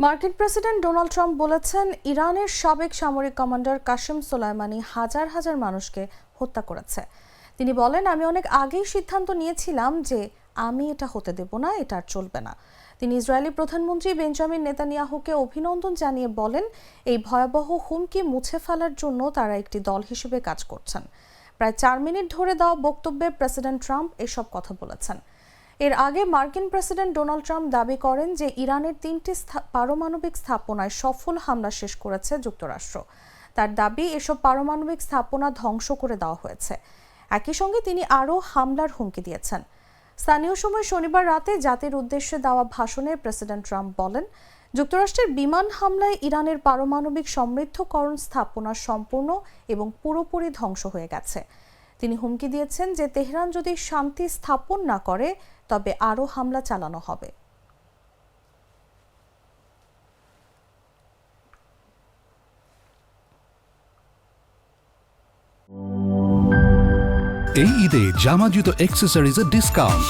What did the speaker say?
মার্কিন president Donald Trump বলেছেন, ইরানের সাবেক সামরিক কমান্ডার কাসেম সোলাইমানি হাজার হাজার মানুষকে হত্যা করেছে। তিনি বলেন, আমি অনেক আগেই সিদ্ধান্ত নিয়েছিলাম যে আমি এটা হতে দেব না, এটা আর চলবে না। তিনি ইসরায়েলি প্রধানমন্ত্রী বেঞ্জামিন নেতানিয়াহুকে অভিনন্দন জানিয়ে বলেন, এই ভয়াবহ হুমকি মুছে ফেলার জন্য তারা একটি দল হিসেবে কাজ করছেন। প্রায় 4 মিনিট ধরে দেওয়া বক্তব্যে প্রেসিডেন্ট ট্রাম্প এসব কথা বলেছেন। এর আগে মার্কিন প্রেসিডেন্ট ডোনাল্ড ট্রাম্প দাবি করেন যে ইরানের 3টি পারমাণবিক স্থাপনায় সফল হামলা শেষ করেছে যুক্তরাষ্ট্র। তার দাবি, এসব পারমাণবিক স্থাপনা ধ্বংস করে দেওয়া হয়েছে। একই সঙ্গে তিনি আরও হামলার হুমকি দিয়েছেন। স্থানীয় সময় শনিবার রাতে জাতির উদ্দেশ্যে দেওয়া ভাষণে প্রেসিডেন্ট ট্রাম্প বলেন, যুক্তরাষ্ট্রের বিমান হামলায় ইরানের পারমাণবিক সমৃদ্ধকরণ স্থাপনা সম্পূর্ণ এবং পুরোপুরি ধ্বংস হয়ে গেছে। তিনি হুমকি দিয়েছেন যে তেহরান যদি শান্তি স্থাপন না করে তবে আরও হামলা চালানো হবে। এই ঈদে জামা জুতো অ্যাক্সেসরিজের ডিসকাউন্ট।